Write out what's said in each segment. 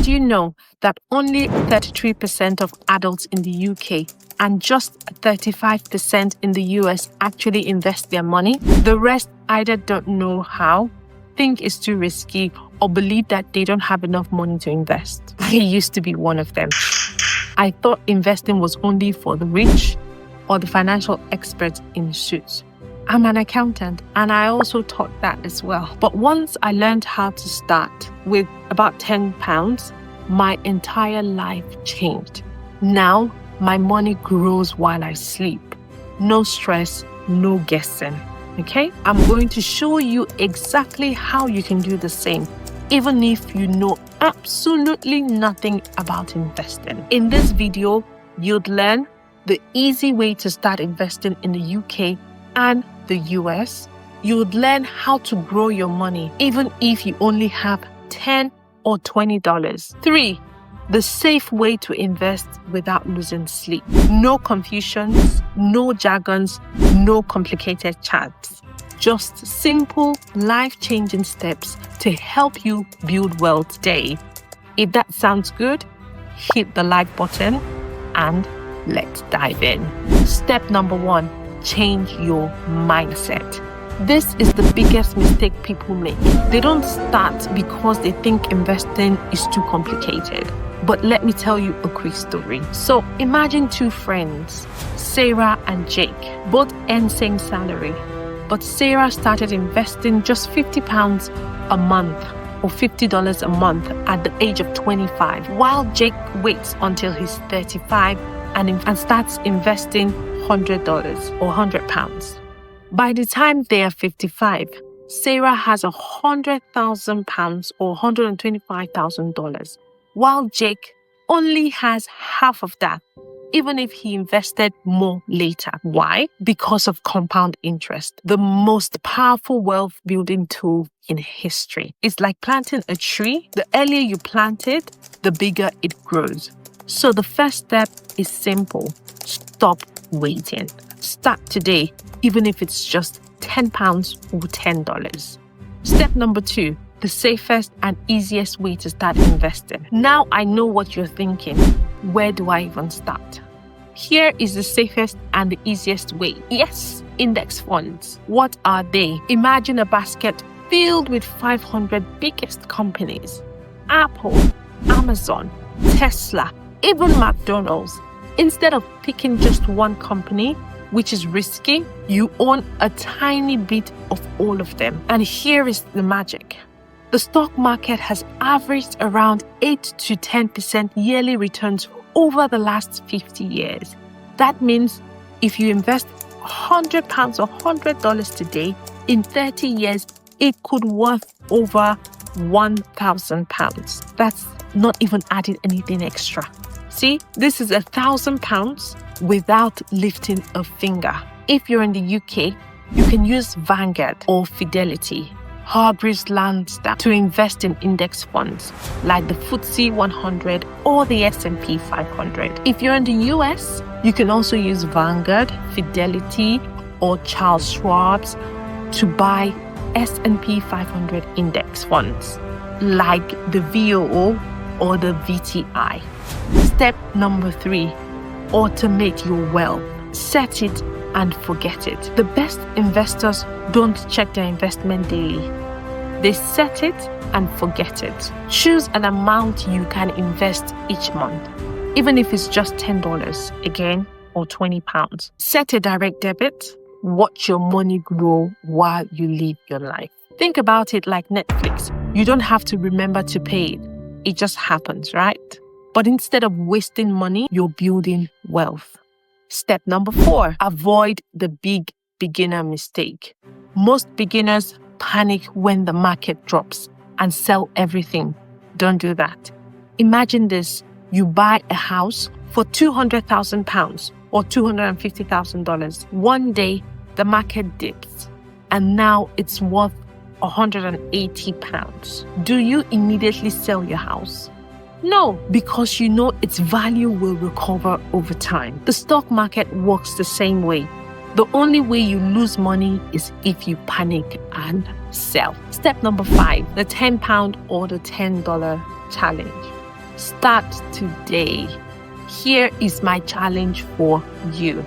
you know that only 33% of adults in the UK and just 35% in the US actually invest their money? The rest either don't know how, think it's too risky, or believe that they don't have enough money to invest. I used to be one of them. I thought investing was only for the rich or the financial experts in suits. I'm an accountant and I also taught that as well. But once I learned how to start with about £10, my entire life changed. Now, my money grows while I sleep. No stress, no guessing. Okay? I'm going to show you exactly how you can do the same, even if you know absolutely nothing about investing. In this video, you'd learn the easy way to start investing in the UK and the US. You would learn how to grow your money, even if you only have $10 or $20. 3. The safe way to invest without losing sleep. No confusions, no jargons, no complicated charts. Just simple, life-changing steps to help you build wealth today. If that sounds good, hit the like button and let's dive in. Step number 1, change your mindset. This is the biggest mistake people make. They don't start because they think investing is too complicated. But let me tell you a quick story. So imagine two friends, Sarah and Jake, both earn same salary. But Sarah started investing just £50 a month or $50 a month at the age of 25, while Jake waits until he's 35 and starts investing $100 or £100. By the time they are 55, Sarah has £100,000 or $125,000, while Jake only has half of that, even if he invested more later. Why? Because of compound interest, the most powerful wealth building tool in history. It's like planting a tree. The earlier you plant it, the bigger it grows. So the first step is simple. Stop waiting. Start today, even if it's just £10 or $10. Step number 2, the safest and easiest way to start investing. Now I know what you're thinking. Where do I even start? Here is the safest and the easiest way. Yes, index funds. What are they? Imagine a basket filled with 500 biggest companies. Apple, Amazon, Tesla, even McDonald's. Instead of picking just one company, which is risky, you own a tiny bit of all of them. And here is the magic. The stock market has averaged around 8 to 10% yearly returns over the last 50 years. That means if you invest £100 or $100 today, in 30 years, it could worth over £1,000. That's not even adding anything extra. See, this is £1,000 without lifting a finger. If you're in the UK, you can use Vanguard or Fidelity, Hargreaves Lansdown, to invest in index funds like the FTSE 100 or the S&P 500. If you're in the US, you can also use Vanguard, Fidelity, or Charles Schwab's to buy S&P 500 index funds like the VOO or the VTI. Step number 3, automate your wealth. Set it and forget it. The best investors don't check their investment daily. They set it and forget it. Choose an amount you can invest each month, even if it's just $10 again or £20. Set a direct debit. Watch your money grow while you live your life. Think about it like Netflix. You don't have to remember to pay it. It just happens, right? But instead of wasting money, you're building wealth. Step number 4, avoid the big beginner mistake. Most beginners panic when the market drops and sell everything. Don't do that. Imagine this. You buy a house for £200,000 or $250,000. One day, the market dips and now it's worth £180. Do you immediately sell your house? No, because you know its value will recover over time. The stock market works the same way. The only way you lose money is if you panic and sell. Step number 5, the £10 or the $10 challenge. Start today. Here is my challenge for you.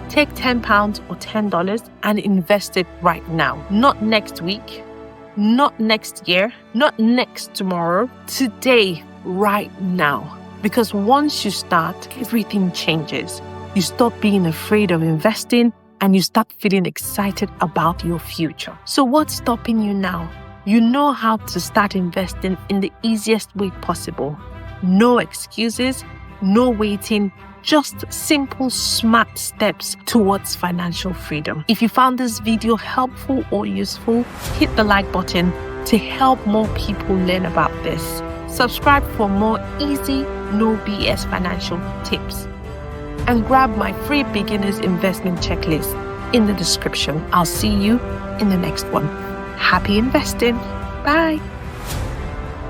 Take £10 or $10 and invest it right now. Not next week, not next year, not next tomorrow. Today, right now. Because once you start, everything changes. You stop being afraid of investing and you start feeling excited about your future. So what's stopping you now? You know how to start investing in the easiest way possible. No excuses, no waiting, just simple, smart steps towards financial freedom. If you found this video helpful or useful, hit the like button to help more people learn about this. Subscribe for more easy, no BS financial tips. And grab my free beginner's investment checklist in the description. I'll see you in the next one. Happy investing. Bye.